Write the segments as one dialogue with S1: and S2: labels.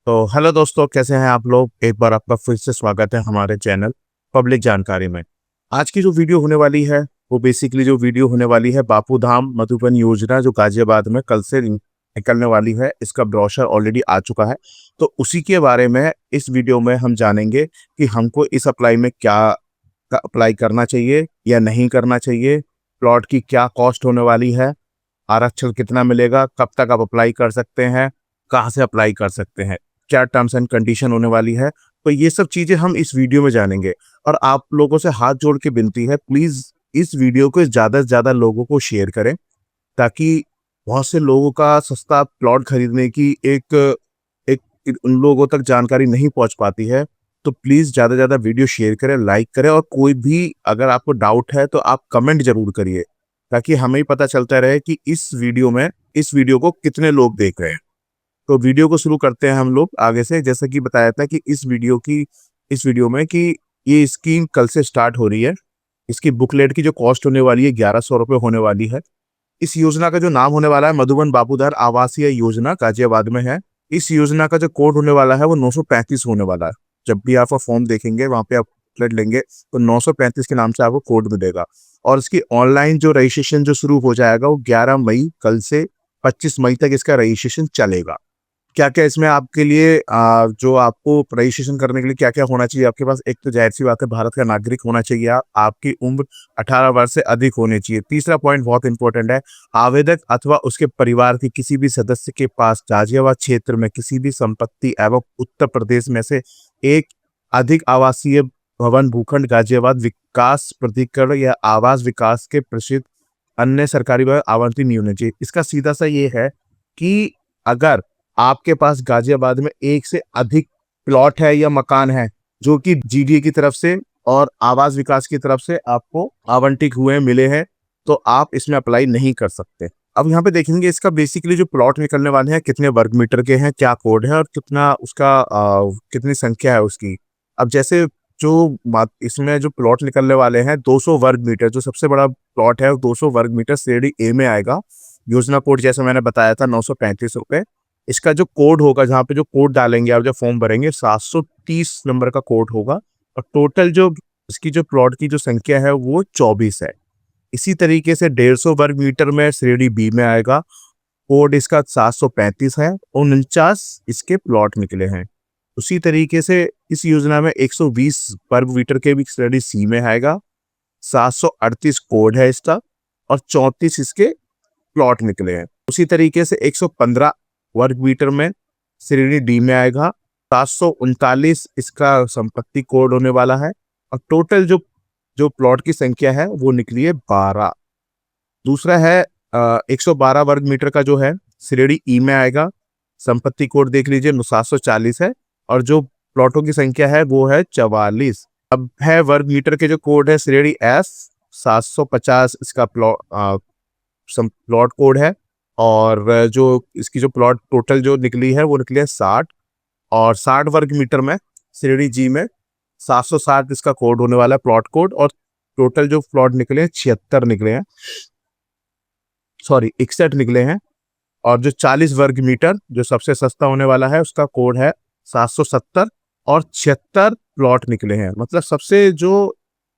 S1: तो हेलो दोस्तों, कैसे हैं आप लोग। एक बार आपका फिर से स्वागत है हमारे चैनल पब्लिक जानकारी में। आज की जो वीडियो होने वाली है वो बेसिकली जो वीडियो होने वाली है बापू धाम मधुबन योजना जो गाजियाबाद में कल से निकलने वाली है। इसका ब्रोशर ऑलरेडी आ चुका है, तो उसी के बारे में इस वीडियो में हम जानेंगे कि हमको इस अप्लाई में क्या अप्लाई करना चाहिए या नहीं करना चाहिए, प्लॉट की क्या कॉस्ट होने वाली है, आरक्षण कितना मिलेगा, कब तक आप अप्लाई कर सकते हैं, कहाँ से अप्लाई कर सकते हैं, क्या टर्म्स एंड कंडीशन होने वाली है। तो ये सब चीजें हम इस वीडियो में जानेंगे। और आप लोगों से हाथ जोड़ के विनती है, प्लीज इस वीडियो को ज्यादा से ज्यादा लोगों को शेयर करें, ताकि बहुत से लोगों का सस्ता प्लॉट खरीदने की उन लोगों तक जानकारी नहीं पहुंच पाती है। तो प्लीज ज्यादा से ज्यादा वीडियो शेयर करें, लाइक करें, और कोई भी अगर आपको डाउट है तो आप कमेंट जरूर करिए, ताकि हमें ही पता चलता रहे कि इस वीडियो को कितने लोग देख रहे हैं। तो वीडियो को शुरू करते हैं हम लोग आगे से। जैसा कि बताया था कि इस वीडियो में कि ये स्कीम कल से स्टार्ट हो रही है। इसकी बुकलेट की जो कॉस्ट होने वाली है 1100 रुपये होने वाली है। इस योजना का जो नाम होने वाला है मधुबन बापूधार आवासीय योजना गाजियाबाद में है। इस योजना का जो कोड होने वाला है वो 935 होने वाला है। जब भी आप फॉर्म देखेंगे वहां पे आप बुकलेट लेंगे तो 935 के नाम से आपको कोड मिलेगा। और इसकी ऑनलाइन जो रजिस्ट्रेशन जो शुरू हो जाएगा वो 11 मई, कल से 25 मई तक इसका रजिस्ट्रेशन चलेगा। क्या क्या इसमें आपके लिए जो आपको रजिस्ट्रेशन करने के लिए क्या क्या होना चाहिए आपके पास। एक तो जाहिर सी बात है, भारत का नागरिक होना चाहिए। आपकी उम्र 18 वर्ष से अधिक होनी चाहिए। तीसरा पॉइंट बहुत इंपॉर्टेंट है, आवेदक अथवा उसके परिवार के किसी भी सदस्य के पास गाजियाबाद क्षेत्र में किसी भी संपत्ति एवं उत्तर प्रदेश में से एक अधिक आवासीय भवन भूखंड गाजियाबाद विकास प्राधिकरण या आवास विकास के प्रसिद्ध अन्य सरकारी भवन आवंटित नहीं होने चाहिए। इसका सीधा सा ये है कि अगर आपके पास गाजियाबाद में एक से अधिक प्लॉट है या मकान है जो कि जीडीए की तरफ से और आवास विकास की तरफ से आपको आवंटित हुए मिले हैं, तो आप इसमें अप्लाई नहीं कर सकते। अब यहाँ पे देखेंगे इसका बेसिकली जो प्लॉट निकलने वाले हैं कितने वर्ग मीटर के हैं, क्या कोड है और कितना उसका कितनी संख्या है उसकी। अब जैसे इसमें जो प्लॉट निकलने वाले हैं 200 वर्ग मीटर, जो सबसे बड़ा प्लॉट है 200 वर्ग मीटर श्रेणी ए में आएगा। योजना कोड जैसे मैंने बताया था 935 रुपये। इसका जो कोड होगा, जहाँ पे जो कोड डालेंगे आप, जो फॉर्म भरेंगे 730 नंबर का कोड होगा। और टोटल जो इसकी जो प्लॉट की जो संख्या है वो 24 है। इसी तरीके से 150 वर्ग मीटर में श्रेणी बी में आएगा, कोड इसका 735 है, 49 इसके प्लॉट निकले हैं। उसी तरीके से इस योजना में 120 वर्ग मीटर के भी श्रेणी सी में आएगा, 738 कोड है इसका, और 34 इसके प्लॉट निकले हैं। उसी तरीके से 115 वर्ग मीटर में श्रेणी डी में आएगा, 739 इसका संपत्ति कोड होने वाला है। और टोटल जो जो प्लॉट की संख्या है वो निकली है 12। दूसरा है 112 वर्ग मीटर का जो है श्रेणी ई में आएगा, संपत्ति कोड देख लीजिए 740 है, और जो प्लॉटों की संख्या है वो है 44। अब है वर्ग मीटर के जो कोड है श्रेणी एस, 750 इसका प्लॉट कोड है। और जो इसकी जो प्लॉट टोटल जो निकली है वो निकली है 60। और 60 वर्ग मीटर में श्रेणी जी में 760 इसका कोड होने वाला है, प्लॉट कोड। और टोटल जो प्लॉट निकले हैं 76 निकले हैं, सॉरी 61 निकले हैं। और जो 40 वर्ग मीटर जो सबसे सस्ता होने वाला है उसका कोड है 770, और 76 प्लॉट निकले हैं। मतलब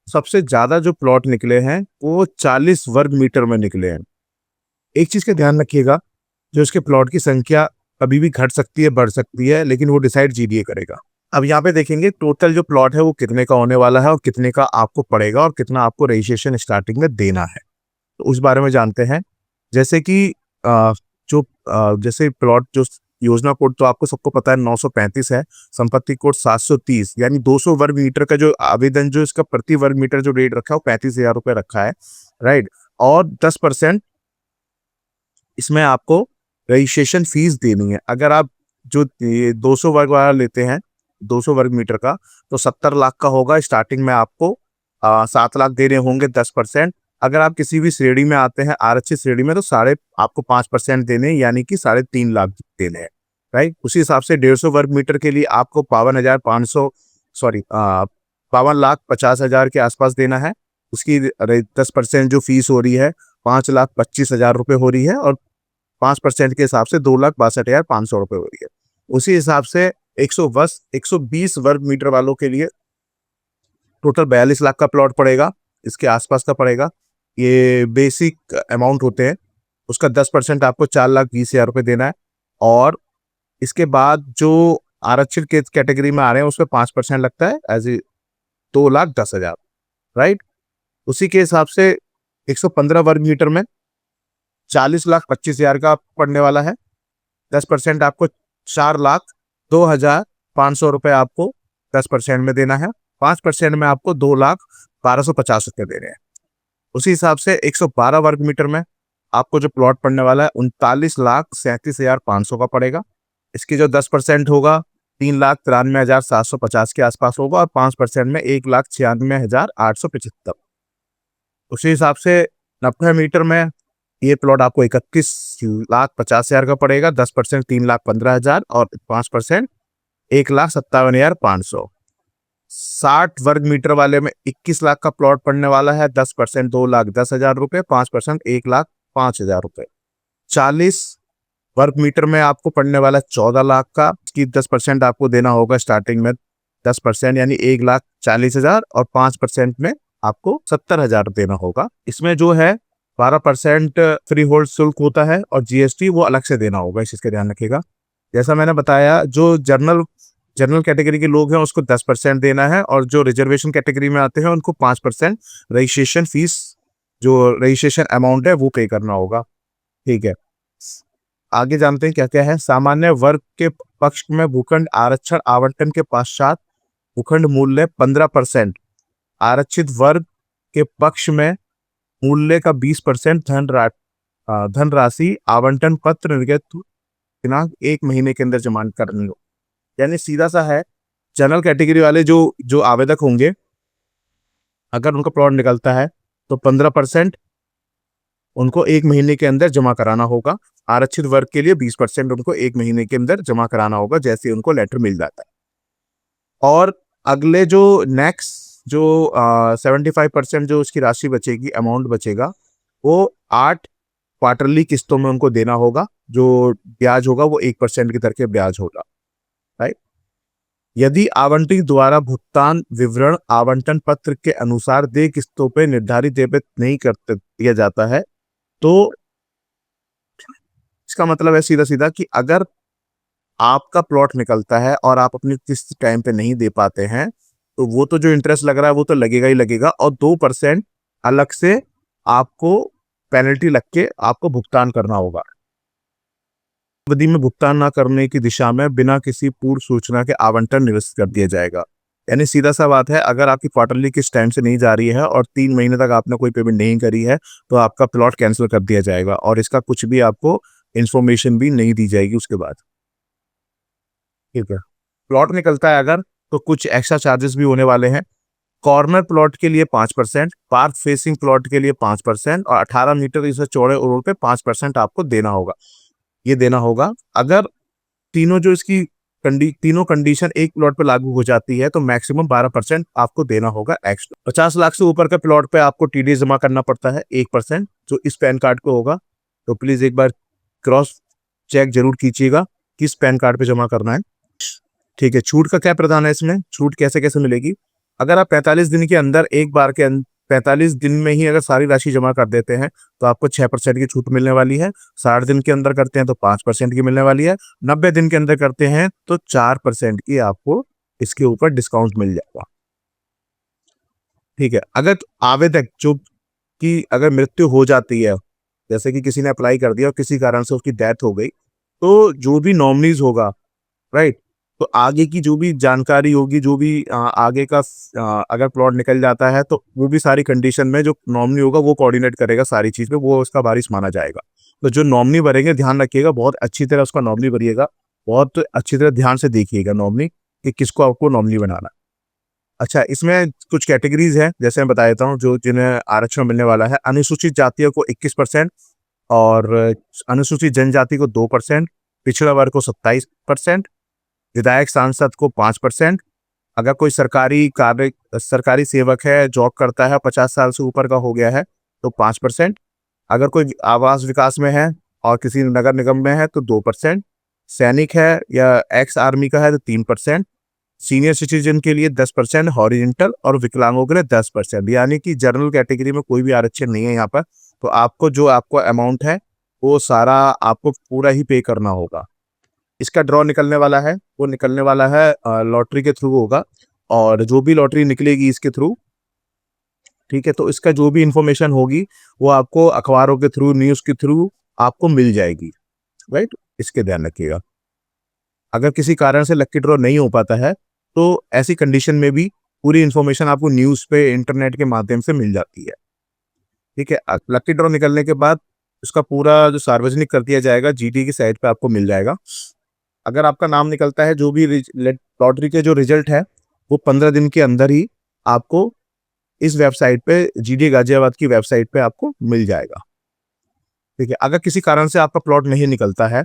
S1: सबसे ज्यादा जो प्लॉट निकले हैं वो 40 वर्ग मीटर में निकले हैं। एक चीज का ध्यान रखिएगा, जो इसके प्लॉट की संख्या कभी भी घट सकती है, बढ़ सकती है, लेकिन वो डिसाइड जीडीए करेगा। अब यहाँ पे देखेंगे टोटल जो प्लॉट है वो कितने का होने वाला है और कितने का आपको पड़ेगा और कितना आपको रजिस्ट्रेशन स्टार्टिंग में देना है, तो उस बारे में जानते हैं। जैसे कि जैसे प्लॉट जो योजना कोड तो आपको सबको पता है 935 है, संपत्ति कोड 730, यानी 200 वर्ग मीटर का जो आवेदन जो इसका प्रति वर्ग मीटर जो रेट रखा है वो 35,000 रुपये रखा है, राइट। और 10% इसमें आपको रजिस्ट्रेशन फीस देनी है। अगर आप जो 200 वर्ग वाला लेते हैं 200 वर्ग मीटर का, तो 70 लाख का होगा। स्टार्टिंग में आपको 7 लाख देने होंगे 10%। अगर आप किसी भी श्रेणी में आते हैं आरक्षित श्रेणी में, तो आपको 5% देने, यानी कि 3.5 लाख देने हैं, राइट। उसी हिसाब से 150 वर्ग मीटर के लिए आपको 52,50,000 के आसपास देना है। उसकी 10% जो फीस हो रही है 5,25,000 रुपये हो रही है, और 5% के हिसाब से 2,62,500 रुपये हो रही है। उसी हिसाब से 120 वर्ग मीटर वालों के लिए टोटल 42 लाख का प्लॉट पड़ेगा, इसके आसपास का पड़ेगा। ये बेसिक अमाउंट होते हैं। उसका 10% आपको 4,20,000 रुपये देना है। और इसके बाद जो आरक्षित के कैटेगरी में आ रहे हैं उसमें 5% लगता है एज ए 2,10,000, राइट। उसी के हिसाब से 115 वर्ग मीटर में 40,25,000 का पड़ने वाला है। 10% आपको 4,02,500 रुपये आपको 10% में देना है। 5% में आपको 2,12,50 रुपये दे रहे हैं। उसी हिसाब से 112 वर्ग मीटर में आपको जो प्लॉट पड़ने वाला है 39,37,500 का पड़ेगा। इसकी जो 10% होगा 3,93,750 के आसपास होगा और 5% में 1,96,875। उसी हिसाब से 90 मीटर में ये प्लॉट आपको 31,50,000 का पड़ेगा। 10% 3,15,000 और 5% 1,57,500। 60 वर्ग मीटर वाले में 21 लाख का प्लॉट पड़ने वाला है। 10% 2,10,000 रुपये, 5% 1,05,000 रुपये। 40 वर्ग मीटर में आपको पड़ने वाला 14 लाख का, इसकी 10% आपको देना होगा स्टार्टिंग में 10% यानी 1,40,000 और 5% में आपको 70,000 देना होगा। इसमें जो है 12% फ्री होल्ड शुल्क होता है और जीएसटी वो अलग से देना होगा, इस चीज का ध्यान रखिएगा। जैसा मैंने बताया, जो जनरल कैटेगरी के लोग हैं उसको 10% देना है और जो रिजर्वेशन कैटेगरी में आते हैं उनको 5% रजिस्ट्रेशन फीस, जो रजिस्ट्रेशन अमाउंट है वो पे करना होगा। ठीक है, आगे जानते हैं क्या क्या है। सामान्य वर्ग के पक्ष में भूखंड आरक्षण आवंटन के पश्चात भूखंड मूल्य 15%, आरक्षित वर्ग के पक्ष में मूल्य का 20% धनराशि आवंटन पत्र निर्गत दिनांक 1 महीने के अंदर जमा करनी हो। यानी सीधा सा है, जनरल कैटेगरी वाले जो आवेदक होंगे, अगर उनका प्लॉट निकलता है तो 15% उनको 1 महीने के अंदर जमा कराना होगा। आरक्षित वर्ग के लिए 20% उनको 1 महीने के अंदर जमा कराना होगा जैसे उनको लेटर मिल जाता है। और अगले जो नेक्स्ट जो 75% जो उसकी राशि बचेगी, अमाउंट बचेगा, वो 8 क्वार्टरली किस्तों में उनको देना होगा। जो ब्याज होगा वो 1% की दर के ब्याज होगा, राइट। यदि आवंटी द्वारा भुगतान विवरण आवंटन पत्र के अनुसार दे किस्तों पे निर्धारित डेबिट नहीं करते दिया जाता है, तो इसका मतलब है सीधा सीधा कि अगर आपका प्लॉट निकलता है और आप अपनी किस्त टाइम पे नहीं दे पाते हैं तो वो तो जो इंटरेस्ट लग रहा है वो तो लगेगा ही लगेगा, और 2% अलग से आपको पेनल्टी लग के आपको भुगतान करना होगा। अवधि में भुगतान न करने की दिशा में बिना किसी पूर्व सूचना के आवंटन निरस्त कर दिया जाएगा। यानी सीधा सा बात है, अगर आपकी क्वार्टरली किस्त टाइम से नहीं जा रही है और 3 महीने तक आपने कोई पेमेंट नहीं करी है तो आपका प्लॉट कैंसिल कर दिया जाएगा और इसका कुछ भी आपको इंफॉर्मेशन भी नहीं दी जाएगी उसके बाद। ठीक है, प्लॉट निकलता है अगर तो कुछ एक्स्ट्रा चार्जेस भी होने वाले हैं। कॉर्नर प्लॉट के लिए 5%, पार्क फेसिंग प्लॉट के लिए 5% और 18 मीटर से चौड़े रोड पे 5% आपको देना होगा। ये देना होगा। अगर तीनों जो इसकी तीनों कंडीशन एक प्लॉट पे लागू हो जाती है तो मैक्सिमम 12% आपको देना होगा एक्स्ट्रा। 50 लाख से ऊपर का प्लॉट पे आपको टीडीएस जमा करना पड़ता है 1%, जो इस पैन कार्ड पे होगा। तो प्लीज एक बार क्रॉस चेक जरूर कीजिएगा किस पैन कार्ड पे जमा करना है। ठीक है, छूट का क्या प्रावधान है इसमें, छूट कैसे कैसे मिलेगी। अगर आप 45 दिन के अंदर एक बार के 45 दिन में ही अगर सारी राशि जमा कर देते हैं तो आपको 6% की छूट मिलने वाली है। 60 दिन के अंदर करते हैं तो 5% की मिलने वाली है। 90 दिन के अंदर करते हैं तो 4% की आपको इसके ऊपर डिस्काउंट मिल जाएगा। ठीक है, अगर आवेदक जो कि अगर मृत्यु हो जाती है, जैसे कि किसी ने अप्लाई कर दिया और किसी कारण से उसकी डेथ हो गई, तो जो भी नॉमिनीज होगा, राइट, तो आगे की जो भी जानकारी होगी, जो भी आगे का अगर प्लॉट निकल जाता है तो वो भी सारी कंडीशन में जो नॉमिनी होगा वो कोऑर्डिनेट करेगा सारी चीज पे, वो उसका वारिस माना जाएगा। तो जो नॉमिनी भरेंगे ध्यान रखिएगा, बहुत अच्छी तरह उसका नॉमिनी भरिएगा, बहुत अच्छी तरह ध्यान से देखिएगा नॉमिनी कि किसको आपको नॉमिनी बनाना है। अच्छा, इसमें कुछ कैटेगरीज है, जैसे मैं बता देता हूँ जो जिन्हें आरक्षण मिलने वाला है। अनुसूचित जातियों को 21% और अनुसूचित जनजाति को 2%, पिछड़ा वर्ग को 27%, विधायक सांसद को 5%। अगर कोई सरकारी सेवक है, जॉब करता है, 50 साल से ऊपर का हो गया है तो 5%। अगर कोई आवास विकास में है और किसी नगर निगम में है तो 2%। सैनिक है या एक्स आर्मी का है तो 3%, सीनियर सिटीजन के लिए 10%, हॉरिजेंटल और विकलांगों के लिए 10%। यानी कि जनरल कैटेगरी में कोई भी आरक्षण नहीं है यहाँ पर। तो आपको जो आपको अमाउंट है वो सारा आपको पूरा ही पे करना होगा। इसका ड्रॉ निकलने वाला है, वो निकलने वाला है लॉटरी के थ्रू होगा, और जो भी लॉटरी निकलेगी इसके थ्रू, ठीक है, तो इसका जो भी इंफॉर्मेशन होगी वो आपको अखबारों के थ्रू, न्यूज़ के थ्रू आपको मिल जाएगी, राइट। इसके ध्यान रखिएगा। अगर किसी कारण से लकी ड्रॉ नहीं हो पाता है तो ऐसी कंडीशन में भी पूरी इंफॉर्मेशन आपको न्यूज़ पे, इंटरनेट के माध्यम से मिल जाती है, ठीक है। लकी ड्रॉ निकलने के बाद उसका पूरा जो सार्वजनिक कर दिया जाएगा, जीटी की साइट पे आपको मिल जाएगा। अगर आपका नाम निकलता है, जो भी लॉटरी के जो रिजल्ट है वो 15 दिन के अंदर ही आपको इस वेबसाइट पे, जीडी गाजियाबाद की वेबसाइट पे आपको मिल जाएगा, ठीक है। अगर किसी कारण से आपका प्लॉट नहीं निकलता है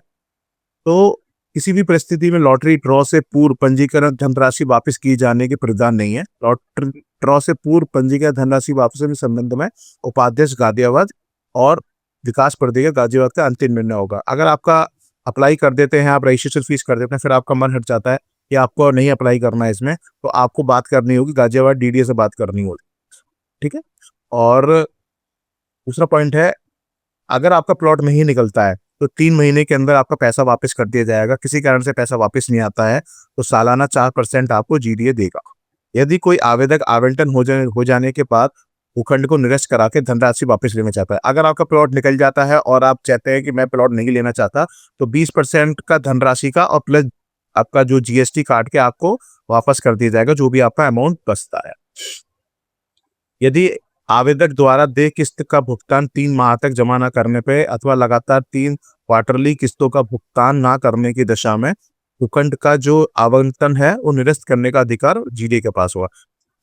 S1: तो किसी भी परिस्थिति में लॉटरी ड्रॉ से पूर्व पंजीकरण धनराशि वापस किए जाने के प्रावधान नहीं है। लॉटरी ड्रॉ से पूर्व पंजीकरण धनराशि वापसी के संबंध में उपाध्यक्ष गाजियाबाद और विकास प्राधिकारी गाजियाबाद का अंतिम निर्णय होगा। अगर आपका अप्लाई कर देते हैं, आप रजिस्ट्रेशन फीस कर देते हैं, फिर आपका मन हट जाता है कि आपको नहीं अप्लाई करना है इसमें, तो आपको बात करनी होगी, गाजियाबाद डीडीए से बात करनी होगी, ठीक है। और दूसरा पॉइंट है, अगर आपका प्लॉट नहीं निकलता है तो 3 महीने के अंदर आपका पैसा वापस कर दिया जाएगा। किसी कारण से पैसा वापस नहीं आता है तो सालाना 4% आपको जीडीए देगा। यदि कोई आवेदक आवंटन हो जाने के बाद भूखंड को निरस्त करा के धनराशि वापस लेना चाहता है, अगर आपका प्लॉट निकल जाता है और आप चाहते हैं कि मैं प्लॉट नहीं लेना चाहता, तो 20% का धनराशि का और प्लस आपका जो जीएसटी काट के आपको वापस कर दिया जाएगा, जो भी आपका अमाउंट बचता है। यदि आवेदक द्वारा देय किस्त का भुगतान 3 माह तक जमा न करने पे अथवा लगातार 3 क्वार्टरली किस्तों का भुगतान ना करने की दशा में भूखंड का जो आवंटन है वो निरस्त करने का अधिकार जीडीए के पास हुआ।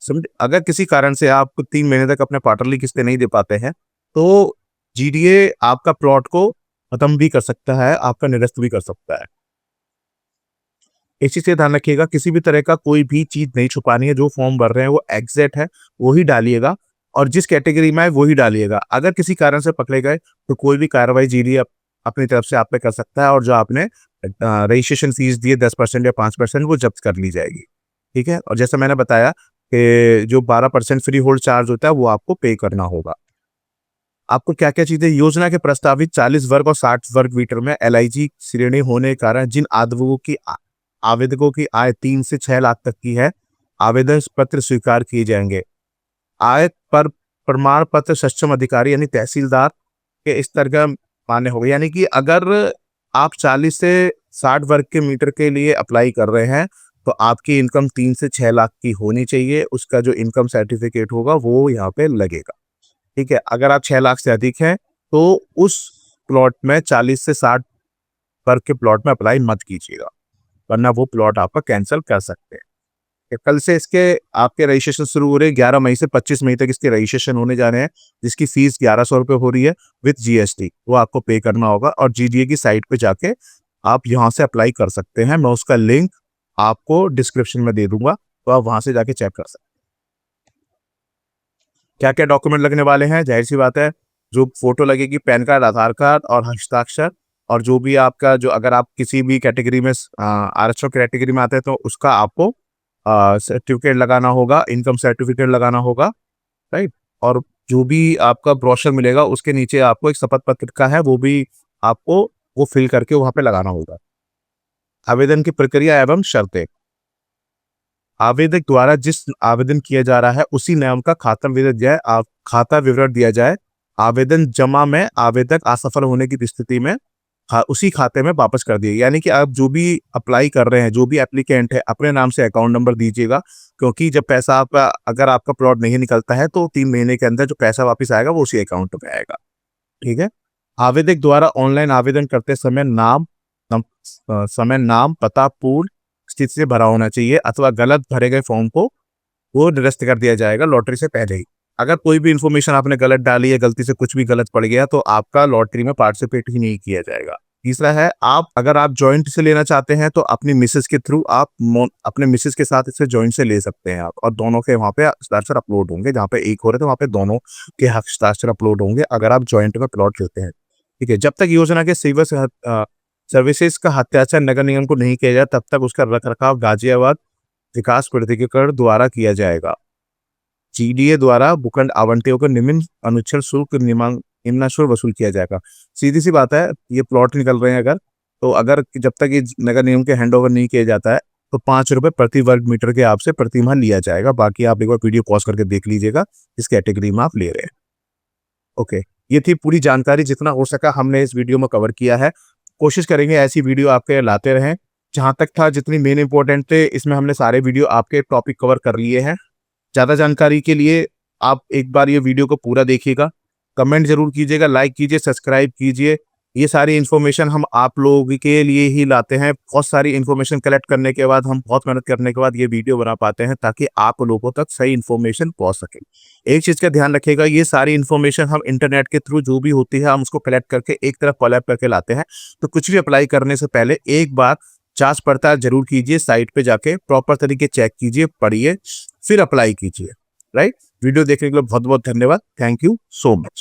S1: समझ, अगर किसी कारण से आप 3 महीने तक अपने क्वार्टरली किस्तें नहीं दे पाते हैं तो जीडीए आपका प्लॉट को खत्म भी कर सकता है, आपका निरस्त भी कर सकता है। इसी से ध्यान रखिएगा, किसी भी तरह का कोई भी चीज नहीं छुपानी है। जो फॉर्म भर रहे हैं वो एग्जैक्ट है वो ही डालिएगा, और जिस कैटेगरी में है वो ही डालिएगा। अगर किसी कारण से पकड़े गए तो कोई भी कार्रवाई जीडी अपनी तरफ से आप पे कर सकता है, और जो आपने रजिस्ट्रेशन फीस दिए 10% या 5% वो जब्त कर ली जाएगी, ठीक है। और जैसा मैंने बताया कि जो 12% फ्री होल्ड चार्ज होता है वो आपको पे करना होगा। आपको क्या क्या चीजें, योजना के प्रस्तावित 40 वर्ग और 60 वर्ग मीटर में एलआईजी श्रेणी होने के कारण जिन आवेदकों की आय 3 से 6 लाख तक की है, आवेदन पत्र स्वीकार किए जाएंगे। आय पर प्रमाण पत्र सक्षम अधिकारी यानी तहसीलदार के स्तर का मान्य होगा। यानी कि अगर आप 40 से 60 वर्ग के मीटर के लिए अप्लाई कर रहे हैं तो आपकी इनकम 3 से 6 लाख की होनी चाहिए। उसका जो इनकम सर्टिफिकेट होगा वो यहाँ पे लगेगा, ठीक है। अगर आप 6 लाख से अधिक हैं तो उस प्लॉट में 40 से 60 वर्ग के प्लॉट में अप्लाई मत कीजिएगा, वरना वो प्लॉट आपका कैंसिल कर सकते हैं। कल से इसके आपके रजिस्ट्रेशन शुरू हो रहे हैं। 11 मई से 25 मई तक इसके रजिस्ट्रेशन होने जा रहे हैं, जिसकी फीस 1100 रुपये हो रही है विद जीएसटी। वो आपको पे करना होगा, और जीडीए की साइट पे जाके आप यहाँ से अप्लाई कर सकते हैं। मैं उसका लिंक आपको डिस्क्रिप्शन में दे दूंगा, तो आप वहां से जाके चेक कर सकते हैं। क्या क्या डॉक्यूमेंट लगने वाले हैं, जाहिर सी बात है जो फोटो लगेगी, पैन कार्ड, आधार कार्ड और हस्ताक्षर। और जो भी आपका, जो अगर आप किसी भी कैटेगरी में आरक्षण कैटेगरी में आते हैं तो उसका आपको सर्टिफिकेट लगाना होगा, इनकम सर्टिफिकेट लगाना होगा, राइट। और जो भी आपका ब्रोशर मिलेगा उसके नीचे आपको एक शपथ पत्र का है, वो भी आपको वो फिल करके वहां पे लगाना होगा। आवेदन की प्रक्रिया एवं शर्तें, आवेदक द्वारा जिस आवेदन किया जा रहा है उसी नाम का खाता विवरण दिया जाए। आवेदन जमा में आवेदक असफल होने की स्थिति में उसी खाते में वापस कर दिए। यानी कि आप जो भी अप्लाई कर रहे हैं, जो भी एप्लीकेंट है, अपने नाम से अकाउंट नंबर दीजिएगा, क्योंकि जब पैसा आपका, अगर आपका प्लॉट नहीं निकलता है तो 3 महीने के अंदर जो पैसा वापस आएगा वो उसी अकाउंट में आएगा, ठीक है। आवेदक द्वारा ऑनलाइन आवेदन करते समय नाम पता पूर्ण स्थिति से भरा होना चाहिए, अथवा गलत भरे गए फॉर्म को वो निरस्त कर दिया जाएगा लॉटरी से पहले ही। अगर कोई भी इंफॉर्मेशन आपने गलत डाली है, गलती से कुछ भी गलत पड़ गया, तो आपका लॉटरी में पार्टिसिपेट ही नहीं किया जाएगा। तीसरा है, अगर आप जॉइंट से लेना चाहते हैं तो अपनी मिसेस के थ्रू आप अपने मिसेस के साथ इसे जॉइंट से ले सकते हैं आप, और दोनों के वहाँ पे हस्ताक्षर अपलोड होंगे। जहाँ पे एक हो रहे थे वहाँ पे दोनों के हस्ताक्षर अपलोड होंगे अगर आप जॉइंट में प्लॉट लेते हैं, ठीक है। जब तक योजना के सर्विसेज का हस्ताक्षर नगर निगम को नहीं किया जाए तब तक उसका रखरखाव गाजियाबाद विकास प्राधिकरण द्वारा किया जाएगा। जीडीए द्वारा भूखंड आवंटियों को निम्न अनुच्छेद शुल्क निम्न शुल्क वसूल किया जाएगा। सीधी सी बात है, ये प्लॉट निकल रहे हैं अगर जब तक ये नगर निगम के हैंडओवर नहीं किया जाता है तो 5 रुपए प्रति वर्ग मीटर के आपसे प्रतिमाह लिया जाएगा। बाकी आप एक बार वीडियो पॉज करके देख लीजिएगा इस कैटेगरी में आप ले रहे हैं। ओके, ये थी पूरी जानकारी, जितना हो सका हमने इस वीडियो में कवर किया है। कोशिश करेंगे ऐसी वीडियो आपके लाते रहें। जहां तक था जितनी मेन इंपॉर्टेंट थे इसमें हमने सारे वीडियो आपके टॉपिक कवर कर लिए हैं। ज़्यादा जानकारी के लिए आप एक बार ये वीडियो को पूरा देखिएगा, कमेंट जरूर कीजिएगा, लाइक कीजिए, सब्सक्राइब कीजिए। ये सारी इन्फॉर्मेशन हम आप लोगों के लिए ही लाते हैं। बहुत सारी इन्फॉर्मेशन कलेक्ट करने के बाद, हम बहुत मेहनत करने के बाद ये वीडियो बना पाते हैं ताकि आप लोगों तक सही इन्फॉर्मेशन पहुंच सके। एक चीज़ का ध्यान रखिएगा, ये सारी इन्फॉर्मेशन हम इंटरनेट के थ्रू जो भी होती है हम उसको कलेक्ट करके एक तरफ कोलैब करके लाते हैं। तो कुछ भी अप्लाई करने से पहले एक बार जांच पड़ताल जरूर कीजिए, साइट पे जाके प्रॉपर तरीके चेक कीजिए, पढ़िए, फिर अप्लाई कीजिए। राइट, वीडियो देखने के लिए बहुत बहुत धन्यवाद। Thank you so much.